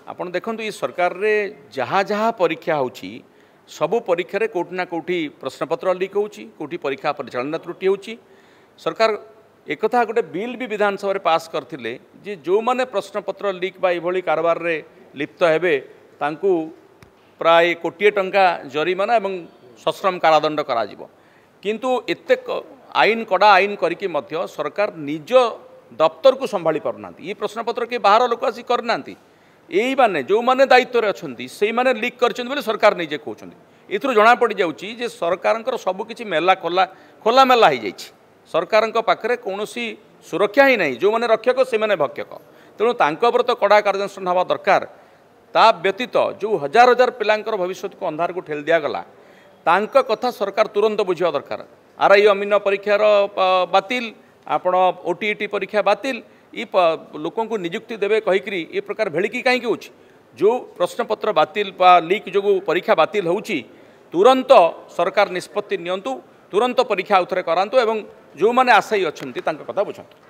आपण देखो ये सरकार रे जहाँ जहाँ परीक्षा होची सबु परीक्षा रे कोठी ना कोठी प्रश्नपत्र लीक होची कोठी परीक्षा परिचालन त्रुटि होची। सरकार एक कथा गोटे बिल भी विधानसभा रे पास करथिले जे जो माने प्रश्नपत्र लीक बा इभली कारबार रे लिप्त हेबे तांकू प्राय कोटिए टंका जरिमाना एवं सश्रम कारादंड करा जिवो। किंतु एते आईन कड़ा आईन करिके मध्य सरकार निज दफ्तर को संभाली पारनांती। ये प्रश्नपत्र के बाहर लोक आसी करनांती। यही माने जो माने दायित्व रे अछंती सेही माने लीक करछंती बोले सरकार निजे कहउछंती। एथरो जणा पड़ी जाउची जे सरकारंकर सब किछि मेला खोला मेला ही जाइछि। सरकारंक पाखरे कोनोसी सुरक्षा ही नहीं। जो माने रक्षक से माने भक्षक। तेणु तांको पर तो कड़ा कार्यानुष्ठान हवा दरकार। ता व्यतीत जो हजार हजार पिलांकर भविष्य को अंधार को ठेल दिया गला तांको कथा सरकार तुरंत बुझिया दरकार। आरआई अमीन परीक्षार बातिल आपण ओटीईटी परीक्षा बातिल ये लोक नियुक्ति देवे कहीकि ये प्रकार भेड़िकी कहीं हो जो प्रश्नपत्र बातिल लीक जो परीक्षा बातिल होउची तुरंत सरकार निष्पत्ति नियंतु तुरंत परीक्षा आउथरे करांतु एवं जो माने आशायी अछंती तांका कथा बुझंतु।